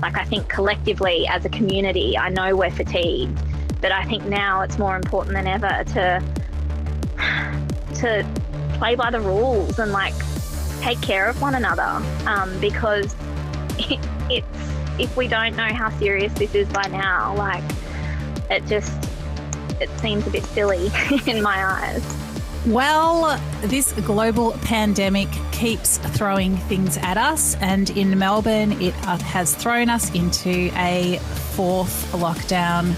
Like, I think collectively as a community, I know we're fatigued, but I think now it's more important than ever to play by the rules and like take care of one another, because if we don't know how serious this is by now, like it seems a bit silly in my eyes. Well, this global pandemic keeps throwing things at us, and in Melbourne it has thrown us into a fourth lockdown.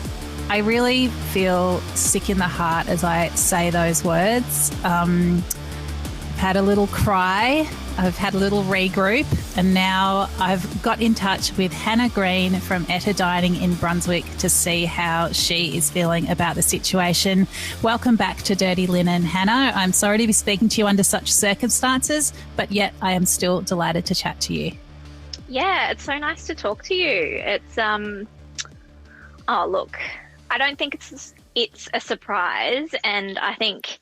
I really feel sick in the heart as I say those words. I've had a little cry, I've had a little regroup, and now I've got in touch with Hannah Green from Etta Dining in Brunswick to see how she is feeling about the situation. Welcome back to Dirty Linen, Hannah. I'm sorry to be speaking to you under such circumstances, but yet I am still delighted to chat to you. Yeah, it's so nice to talk to you. It's oh look, I don't think it's a surprise, and I think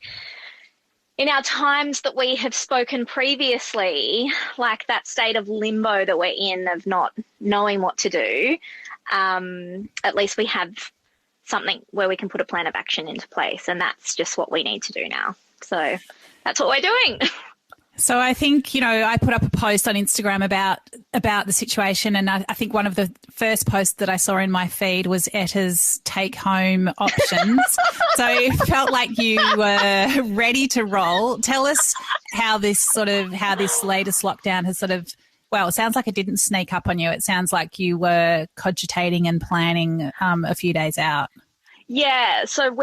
in our times that we have spoken previously, like that state of limbo that we're in of not knowing what to do, at least we have something where we can put a plan of action into place, and that's just what we need to do now. So that's what we're doing. So I think, I put up a post on Instagram about the situation, and I think one of the first posts that I saw in my feed was Etta's take-home options. So it felt like you were ready to roll. Tell us how this latest lockdown has well, it sounds like it didn't sneak up on you. It sounds like you were cogitating and planning a few days out. Yeah, so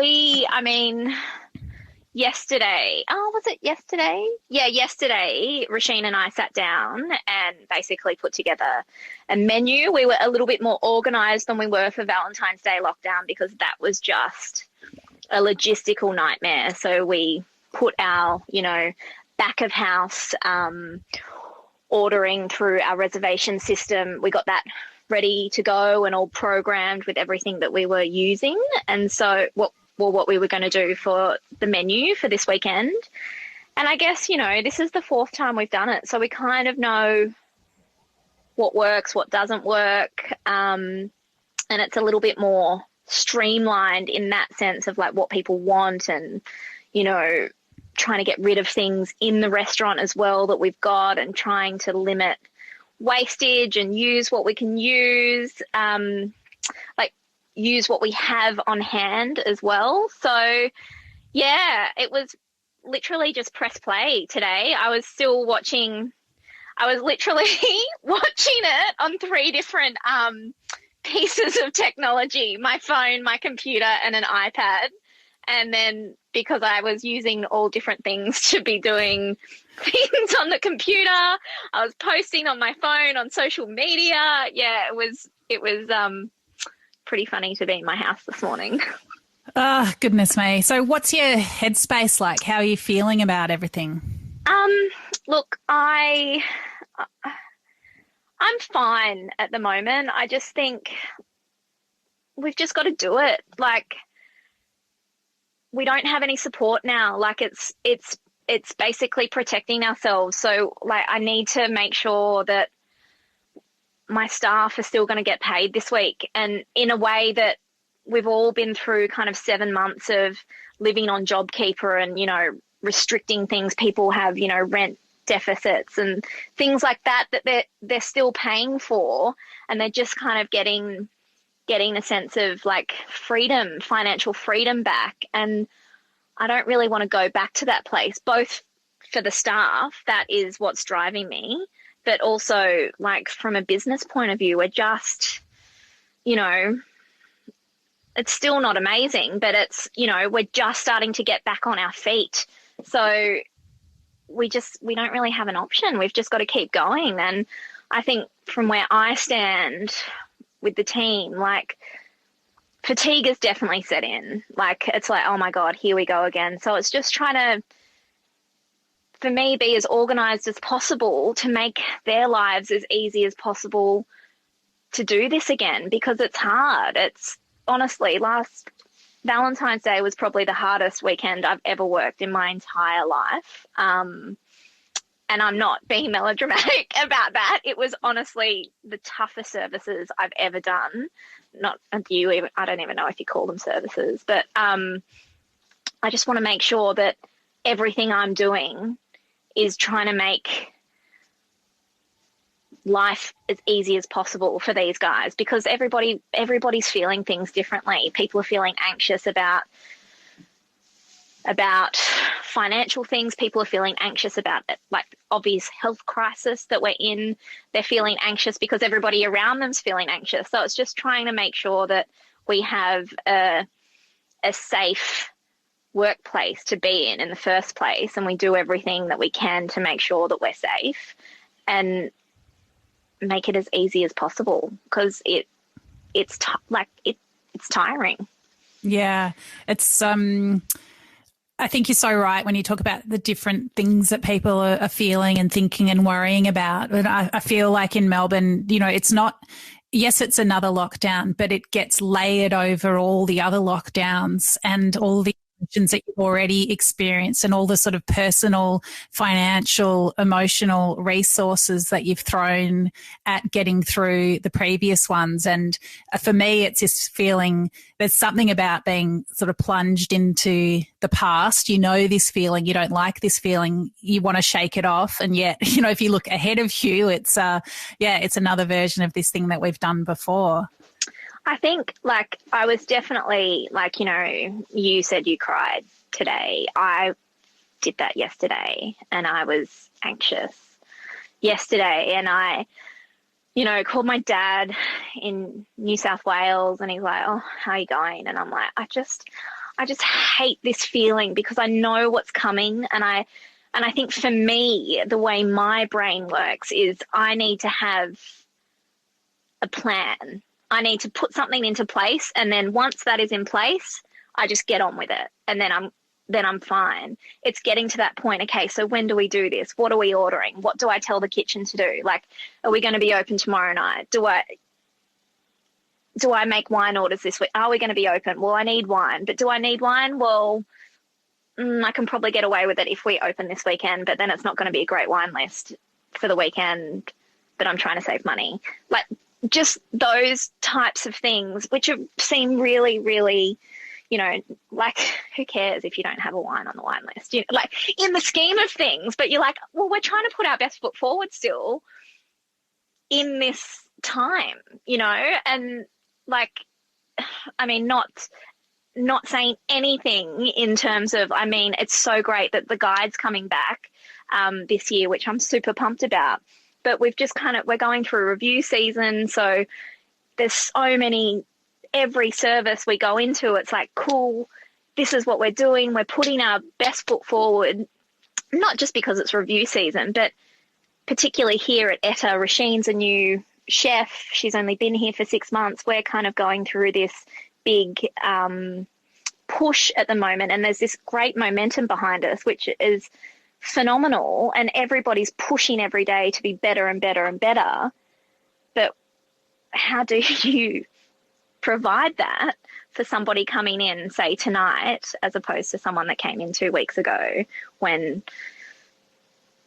yesterday, was it yesterday? Yeah, yesterday, Rasheen and I sat down and basically put together a menu. We were a little bit more organised than we were for Valentine's Day lockdown because that was just a logistical nightmare. So we put our, back of house ordering through our reservation system. We got that ready to go and all programmed with everything that we were using. And so what we were going to do for the menu for this weekend. And I guess, this is the fourth time we've done it. So we kind of know what works, what doesn't work. And it's a little bit more streamlined in that sense of like what people want and, trying to get rid of things in the restaurant as well that we've got and trying to limit wastage and use what we can use, use what we have on hand as well. So, yeah, it was literally just press play today. I was literally watching it on 3 different pieces of technology, my phone, my computer, and an iPad. And then because I was using all different things to be doing things on the computer, I was posting on my phone, on social media. Yeah, it was pretty funny to be in my house this morning. Oh, goodness me. So what's your headspace like? How are you feeling about everything? Look, I'm fine at the moment. I just think we've just got to do it. Like, we don't have any support now. Like, it's basically protecting ourselves. So, like, I need to make sure that my staff are still going to get paid this week, and in a way that we've all been through kind of 7 months of living on JobKeeper and, restricting things. People have, rent deficits and things like that they're still paying for, and they're just kind of getting a sense of like freedom, financial freedom back. And I don't really want to go back to that place, both for the staff, that is what's driving me, but also like from a business point of view, we're just, it's still not amazing, but it's, we're just starting to get back on our feet. So we don't really have an option. We've just got to keep going. And I think from where I stand with the team, like, fatigue has definitely set in. Like, it's like, oh my God, here we go again. So it's just trying to, for me, be as organised as possible to make their lives as easy as possible to do this again, because it's hard. It's honestly, last Valentine's Day was probably the hardest weekend I've ever worked in my entire life. And I'm not being melodramatic about that. It was honestly the toughest services I've ever done. Not you, even, I don't even know if you call them services, but I just want to make sure that everything I'm doing is trying to make life as easy as possible for these guys, because everybody's feeling things differently. People are feeling anxious about financial things. People are feeling anxious about it, like obvious health crisis that we're in. They're feeling anxious because everybody around them's feeling anxious. So it's just trying to make sure that we have a safe workplace to be in the first place, and we do everything that we can to make sure that we're safe and make it as easy as possible, because it's tiring. Yeah, it's I think you're so right when you talk about the different things that people are feeling and thinking and worrying about. And I feel like in Melbourne, you know, it's not, yes, it's another lockdown, but it gets layered over all the other lockdowns and all the emotions that you've already experienced and all the sort of personal, financial, emotional resources that you've thrown at getting through the previous ones. And for me, it's this feeling, there's something about being sort of plunged into the past. You know this feeling, you don't like this feeling, you want to shake it off. And yet, you know, if you look ahead of you, it's it's another version of this thing that we've done before. I think, like, I was definitely, like, you know, you said you cried today. I did that yesterday, and I was anxious yesterday. And I, you know, called my dad in New South Wales, and he's like, "Oh, how are you going?" And I'm like, I just hate this feeling, because I know what's coming. And I think for me, the way my brain works is I need to have a plan. I need to put something into place, and then once that is in place, I just get on with it, and then I'm fine. It's getting to that point. Okay, so when do we do this? What are we ordering? What do I tell the kitchen to do? Like, are we going to be open tomorrow night? Do I make wine orders this week? Are we going to be open? Well, I need wine, but do I need wine? Well, I can probably get away with it if we open this weekend, but then it's not going to be a great wine list for the weekend, but I'm trying to save money. Like, just those types of things, which seem really, really, you know, like, who cares if you don't have a wine on the wine list? You know, like, in the scheme of things, but you're like, well, we're trying to put our best foot forward still in this time, you know, and like, I mean, not saying anything in terms of, I mean, it's so great that the guide's coming back this year, which I'm super pumped about. But we're going through a review season. So there's so many, every service we go into, it's like, cool, this is what we're doing. We're putting our best foot forward, not just because it's review season, but particularly here at Etta, Rasheen's a new chef. She's only been here for 6 months. We're kind of going through this big push at the moment. And there's this great momentum behind us, which is phenomenal, and everybody's pushing every day to be better and better and better. But how do you provide that for somebody coming in, say, tonight, as opposed to someone that came in 2 weeks ago, when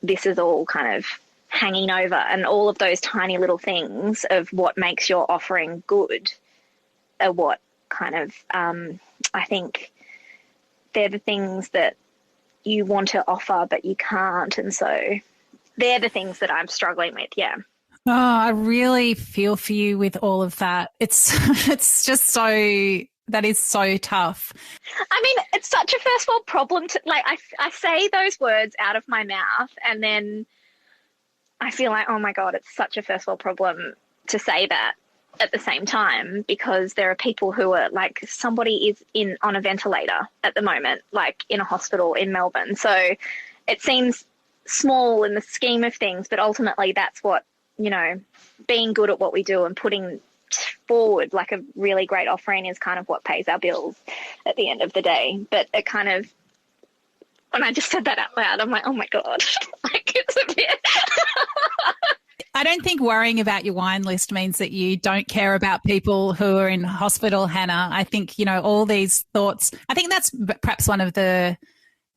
this is all kind of hanging over, and all of those tiny little things of what makes your offering good are what kind of I think they're the things that you want to offer but you can't, and so they're the things that I'm struggling with. Yeah. Oh, I really feel for you with all of that. It's just that is so tough. I mean, it's such a first world problem to, like, I say those words out of my mouth, and then I feel like, oh my God, it's such a first world problem to say that at the same time, because there are people who are like, somebody is on a ventilator at the moment, like in a hospital in Melbourne. So it seems small in the scheme of things, but ultimately that's what, you know, being good at what we do and putting forward like a really great offering is kind of what pays our bills at the end of the day. But it kind of, when I just said that out loud, I'm like, oh my God, like, it's a bit. I don't think worrying about your wine list means that you don't care about people who are in hospital, Hannah. I think, you know, all these thoughts, I think that's perhaps one of the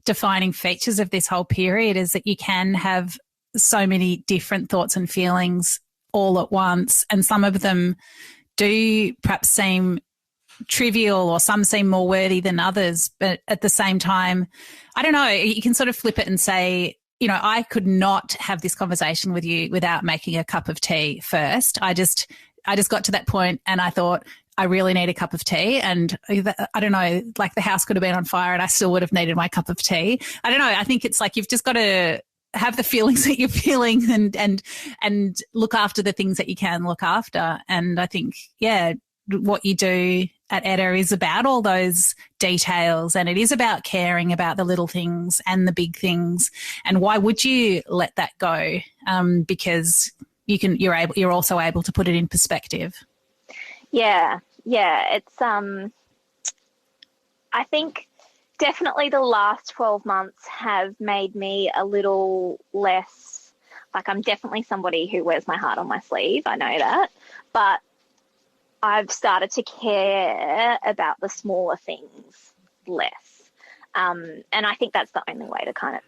defining features of this whole period, is that you can have so many different thoughts and feelings all at once, and some of them do perhaps seem trivial or some seem more worthy than others. But at the same time, I don't know, you can sort of flip it and say, you know, I could not have this conversation with you without making a cup of tea first. I just got to that point and I thought, I really need a cup of tea. And I don't know, like the house could have been on fire and I still would have needed my cup of tea. I don't know. I think it's like you've just got to have the feelings that you're feeling and look after the things that you can look after. And I think, yeah, what you do at Etta is about all those details, and it is about caring about the little things and the big things. And why would you let that go? Because you're also able to put it in perspective. Yeah. It's I think definitely the last 12 months have made me a little less, like I'm definitely somebody who wears my heart on my sleeve. I know that, but I've started to care about the smaller things less. And I think that's the only way to kind of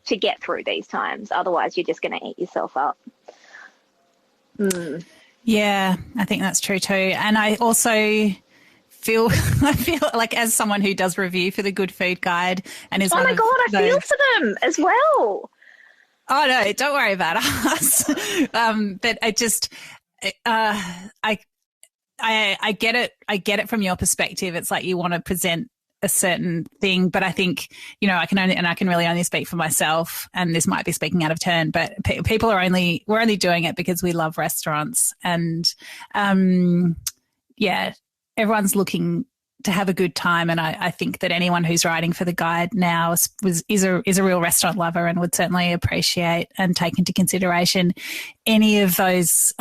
to get through these times. Otherwise, you're just going to eat yourself up. Yeah, I think that's true too. And I also feel like as someone who does review for the Good Food Guide and is I feel for them as well. Oh no, don't worry about us. But I just I get it. I get it from your perspective. It's like you want to present a certain thing, but I think, you know, I can really only speak for myself, and this might be speaking out of turn, but we're only doing it because we love restaurants, and everyone's looking to have a good time. And I think that anyone who's writing for the guide now is a real restaurant lover and would certainly appreciate and take into consideration any of those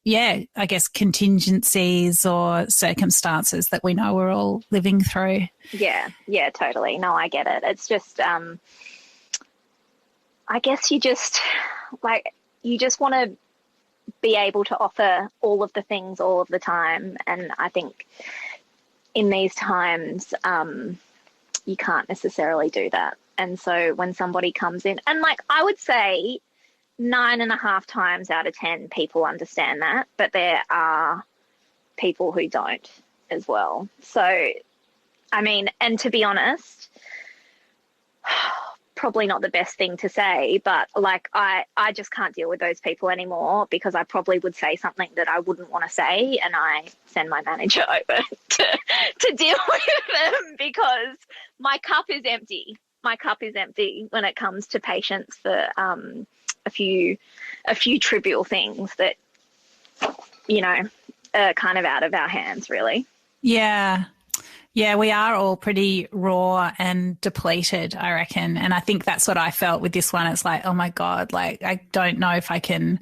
I guess contingencies or circumstances that we know we're all living through. Yeah, totally. No, I get it. It's just, I guess you just want to be able to offer all of the things all of the time. And I think in these times, you can't necessarily do that. And so when somebody comes in, and like I would say, 9.5 times out of 10 people understand that, but there are people who don't as well. So, I mean, and to be honest, probably not the best thing to say, but like I just can't deal with those people anymore, because I probably would say something that I wouldn't want to say, and I send my manager over to deal with them, because my cup is empty. My cup is empty when it comes to patience for a few trivial things that, you know, are kind of out of our hands, really. Yeah, we are all pretty raw and depleted, I reckon. And I think that's what I felt with this one. It's like, oh my God, like I don't know if I can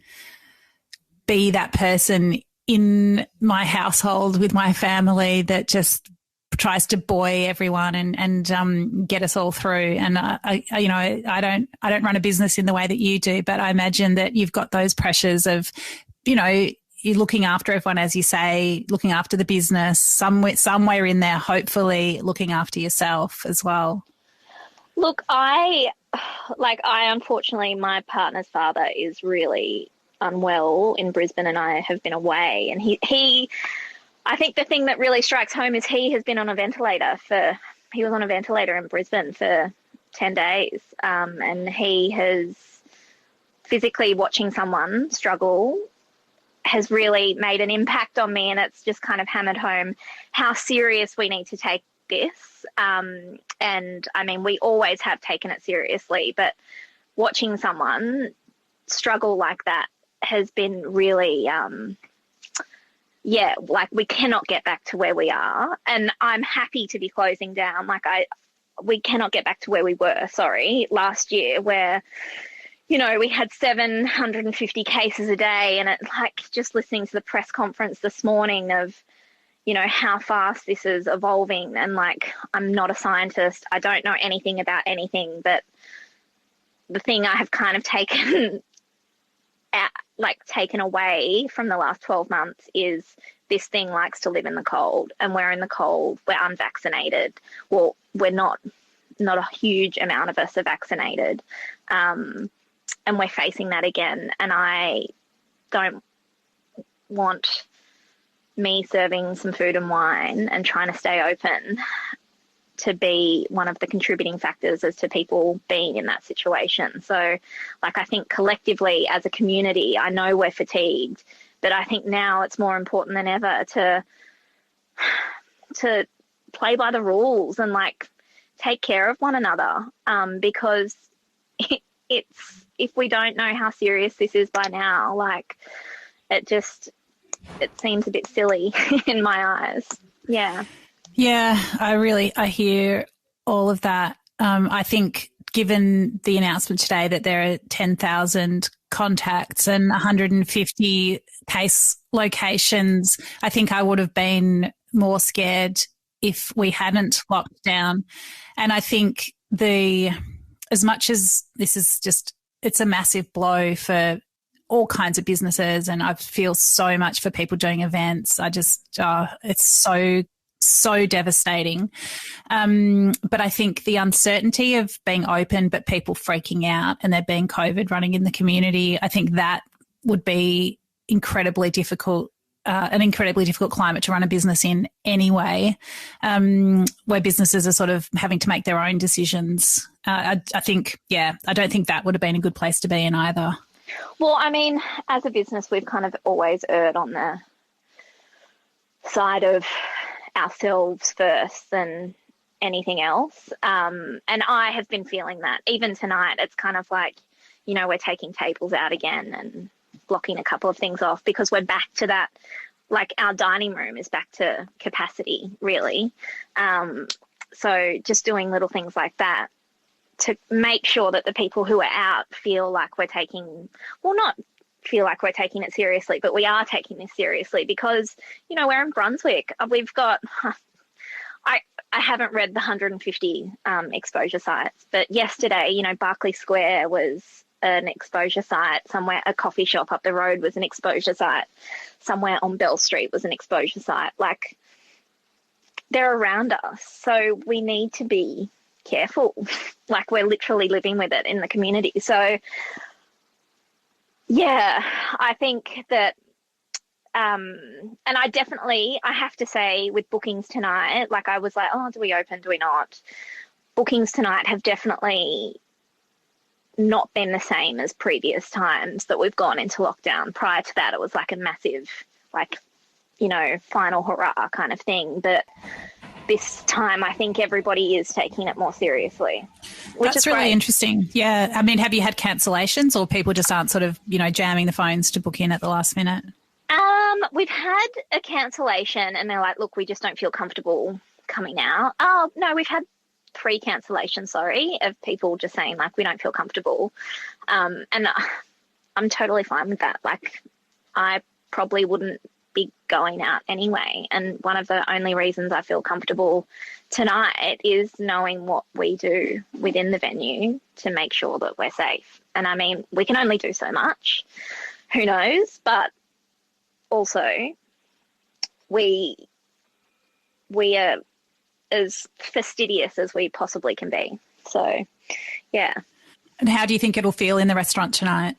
be that person in my household with my family that just tries to buoy everyone and get us all through. And I don't run a business in the way that you do, but I imagine that you've got those pressures of, you know, you're looking after everyone, as you say, looking after the business, somewhere in there, hopefully looking after yourself as well. Look, unfortunately, my partner's father is really unwell in Brisbane, and I have been away, and he I think the thing that really strikes home is he has been on a ventilator he was on a ventilator in Brisbane for 10 days. And he has physically watching someone struggle has really made an impact on me. And it's just kind of hammered home how serious we need to take this. And I mean, we always have taken it seriously, but watching someone struggle like that has been really, like we cannot get back to where we are, and I'm happy to be closing down. We cannot get back to where we were, last year, where, you know, we had 750 cases a day, and it's like just listening to the press conference this morning of, you know, how fast this is evolving. And like, I'm not a scientist. I don't know anything about anything, but the thing I have kind of taken away from the last 12 months is this thing likes to live in the cold, and we're in the cold. We're unvaccinated. Well, we're not a huge amount of us are vaccinated. and we're facing that again. And I don't want me serving some food and wine and trying to stay open to be one of the contributing factors as to people being in that situation. So, like, I think collectively as a community, I know we're fatigued, but I think now it's more important than ever to play by the rules and, like, take care of one another, because it's, if we don't know how serious this is by now, like, it seems a bit silly in my eyes. Yeah. Yeah, I hear all of that. I think given the announcement today that there are 10,000 contacts and 150 case locations, I think I would have been more scared if we hadn't locked down. And I think as much as this is just, it's a massive blow for all kinds of businesses, and I feel so much for people doing events. I just, it's so devastating. But I think the uncertainty of being open but people freaking out and there being COVID running in the community, I think that would be incredibly difficult, an incredibly difficult climate to run a business in anyway, where businesses are sort of having to make their own decisions. I think, I don't think that would have been a good place to be in either. Well, I mean, as a business, we've kind of always erred on the side of ourselves first than anything else. And I have been feeling that. Even tonight, it's kind of like, you know, we're taking tables out again and blocking a couple of things off because we're back to that, like, our dining room is back to capacity, really. So just doing little things like that to make sure that the people who are out feel like we're taking, well, not feel like we're taking it seriously, but we are taking this seriously because, you know, we're in Brunswick. We've got, I haven't read the 150 exposure sites, but yesterday, you know, Berkeley Square was an exposure site somewhere, a coffee shop up the road was an exposure site, somewhere on Bell Street was an exposure site. Like, they're around us. So we need to be careful. Like, we're literally living with it in the community. So, yeah, I think that, and I have to say with bookings tonight, like, I was like, oh, do we open, do we not? Bookings tonight have definitely not been the same as previous times that we've gone into lockdown. Prior to that, it was like a massive, like, you know, final hurrah kind of thing. But this time, I think everybody is taking it more seriously, which is really great. Interesting. Yeah. I mean, have you had cancellations or people just aren't sort of, you know, jamming the phones to book in at the last minute? We've had a cancellation and they're like, look, we just don't feel comfortable coming out. Oh, no, we've had 3 cancellations, of people just saying, like, we don't feel comfortable. And I'm totally fine with that. Like, I probably wouldn't be going out anyway. And one of the only reasons I feel comfortable tonight is knowing what we do within the venue to make sure that we're safe. And I mean, we can only do so much. Who knows? But also, we are as fastidious as we possibly can be. So, yeah. And how do you think it'll feel in the restaurant tonight?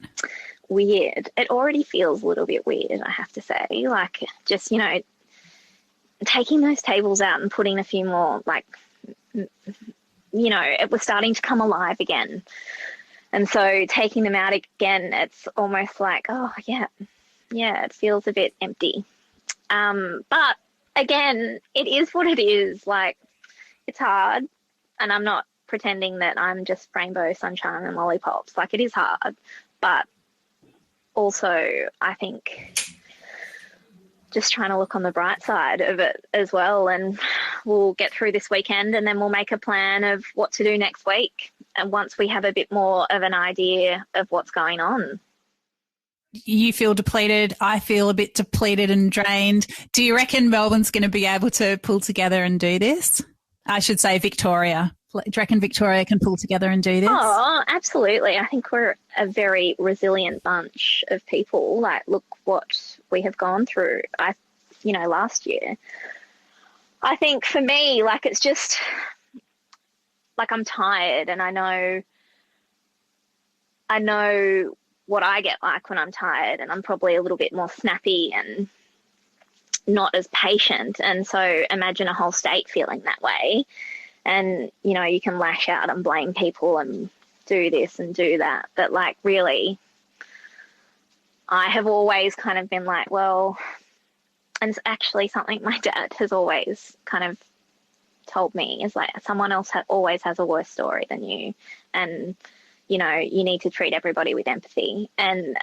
Weird. It already feels a little bit weird, I have to say. Like, just, you know, taking those tables out and putting a few more, like, you know, it was starting to come alive again. And so taking them out again, it's almost like, oh, yeah, it feels a bit empty. But again, it is what it is. Like, it's hard, and I'm not pretending that I'm just rainbow, sunshine and lollipops. Like, it is hard, but also I think just trying to look on the bright side of it as well, and we'll get through this weekend and then we'll make a plan of what to do next week, and once we have a bit more of an idea of what's going on. You feel depleted. I feel a bit depleted and drained. Do you reckon Melbourne's going to be able to pull together and do this? I should say Victoria. Do you reckon Victoria can pull together and do this? Oh, absolutely. I think we're a very resilient bunch of people. Like, look what we have gone through, last year. I think for me, like, it's just, like, I'm tired, and I know I know what I get like when I'm tired, and I'm probably a little bit more snappy and not as patient. And so imagine a whole state feeling that way. And, you know, you can lash out and blame people and do this and do that. But like, really, I have always kind of been like, well, and it's actually something my dad has always kind of told me is like, someone else always has a worse story than you. And, you know, you need to treat everybody with empathy. And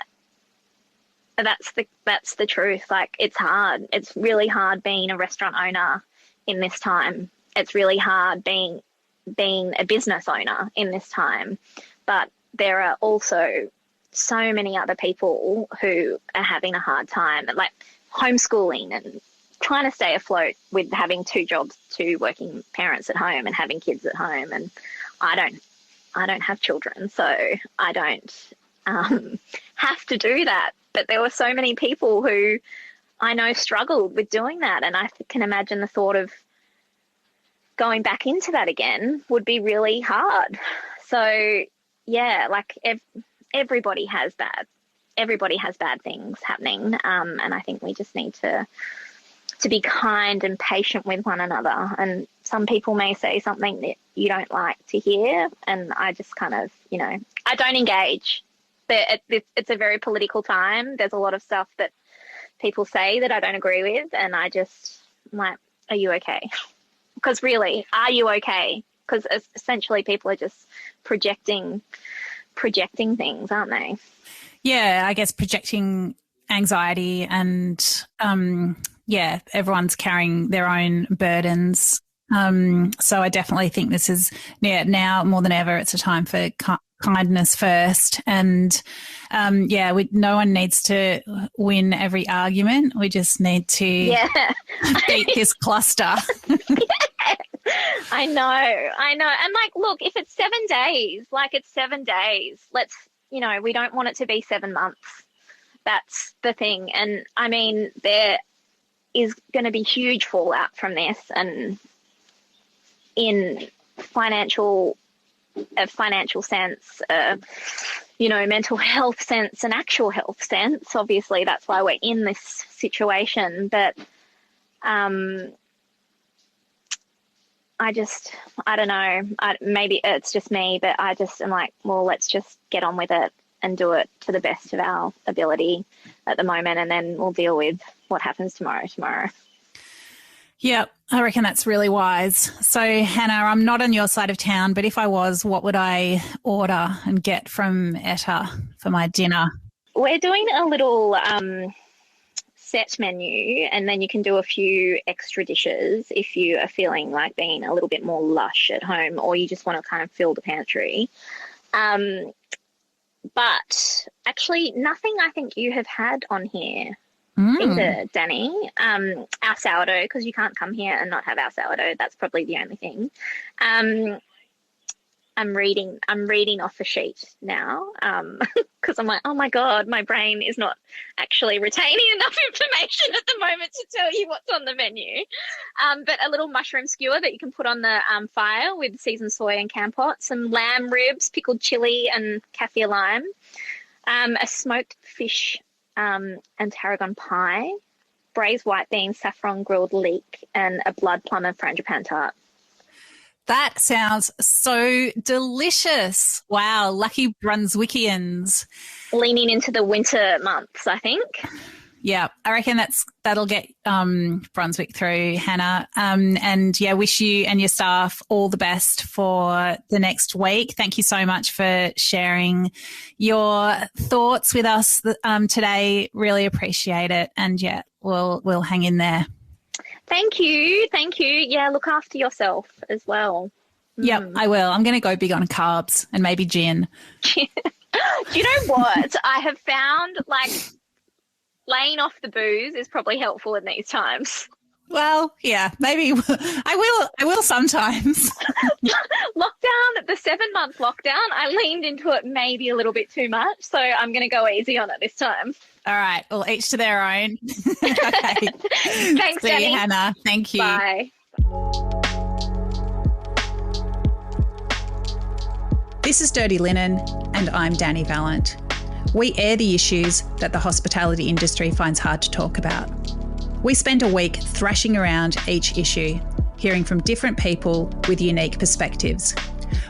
that's the truth. Like, it's hard. It's really hard being a restaurant owner in this time. It's really hard being a business owner in this time. But there are also so many other people who are having a hard time, like homeschooling and trying to stay afloat with having 2 jobs, 2 working parents at home and having kids at home. And I don't have children, so I don't have to do that. But there were so many people who I know struggled with doing that. And I can imagine the thought of going back into that again would be really hard. So yeah, like everybody has bad things happening. And I think we just need to be kind and patient with one another. And some people may say something that you don't like to hear. And I just kind of, you know, I don't engage. It's a very political time. There's a lot of stuff that people say that I don't agree with. And I'm like, are you okay? Because really, are you okay? Because essentially people are just projecting things, aren't they? Yeah, I guess projecting anxiety and, everyone's carrying their own burdens. So I definitely think this is, now more than ever, it's a time for kindness first. And, no one needs to win every argument. We just need to beat this cluster. I know. And like, look, if it's 7 days, like it's 7 days, we don't want it to be 7 months. That's the thing. And I mean, there is going to be huge fallout from this, and in financial sense, mental health sense and actual health sense. Obviously, that's why we're in this situation. But I don't know. Maybe it's just me, but I just am like, well, let's just get on with it and do it to the best of our ability at the moment, and then we'll deal with what happens tomorrow. Yeah, I reckon that's really wise. So, Hannah, I'm not on your side of town, but if I was, what would I order and get from Etta for my dinner? We're doing a little set menu, and then you can do a few extra dishes if you are feeling like being a little bit more lush at home, or you just want to kind of fill the pantry. But actually nothing I think you have had on here either, Dani. Our sourdough, because you can't come here and not have our sourdough. That's probably the only thing. I'm reading off the sheet now because I'm like, oh my God, my brain is not actually retaining enough information at the moment to tell you what's on the menu. But a little mushroom skewer that you can put on the fire with seasoned soy and campot, some lamb ribs, pickled chili and kaffir lime, a smoked fish and tarragon pie, braised white beans, saffron grilled leek, and a blood plum and frangipane tart. That sounds so delicious. Wow, lucky Brunswickians. Leaning into the winter months, I think. Yeah, I reckon that'll get Brunswick through, Hannah. Wish you and your staff all the best for the next week. Thank you so much for sharing your thoughts with us today. Really appreciate it. And we'll hang in there. Thank you. Yeah, look after yourself as well. Yep, I will. I'm going to go big on carbs and maybe gin. Do you know what? I have found, like, laying off the booze is probably helpful in these times. Well, yeah, maybe I will sometimes. Lockdown, the 7-month lockdown, I leaned into it maybe a little bit too much, so I'm going to go easy on it this time. All right. Well, each to their own. Okay. Thanks, See Dani. you, Hannah. Thank you. Bye. This is Dirty Linen, and I'm Dani Valent. We air the issues that the hospitality industry finds hard to talk about. We spend a week thrashing around each issue, hearing from different people with unique perspectives.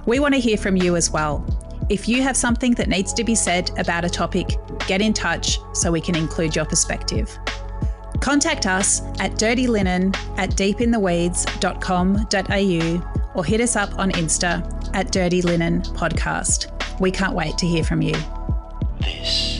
We want to hear from you as well. If you have something that needs to be said about a topic, get in touch so we can include your perspective. Contact us at dirtylinenat.deepintheweeds.com.au or hit us up on Insta at Dirty Linen Podcast. We can't wait to hear from you. This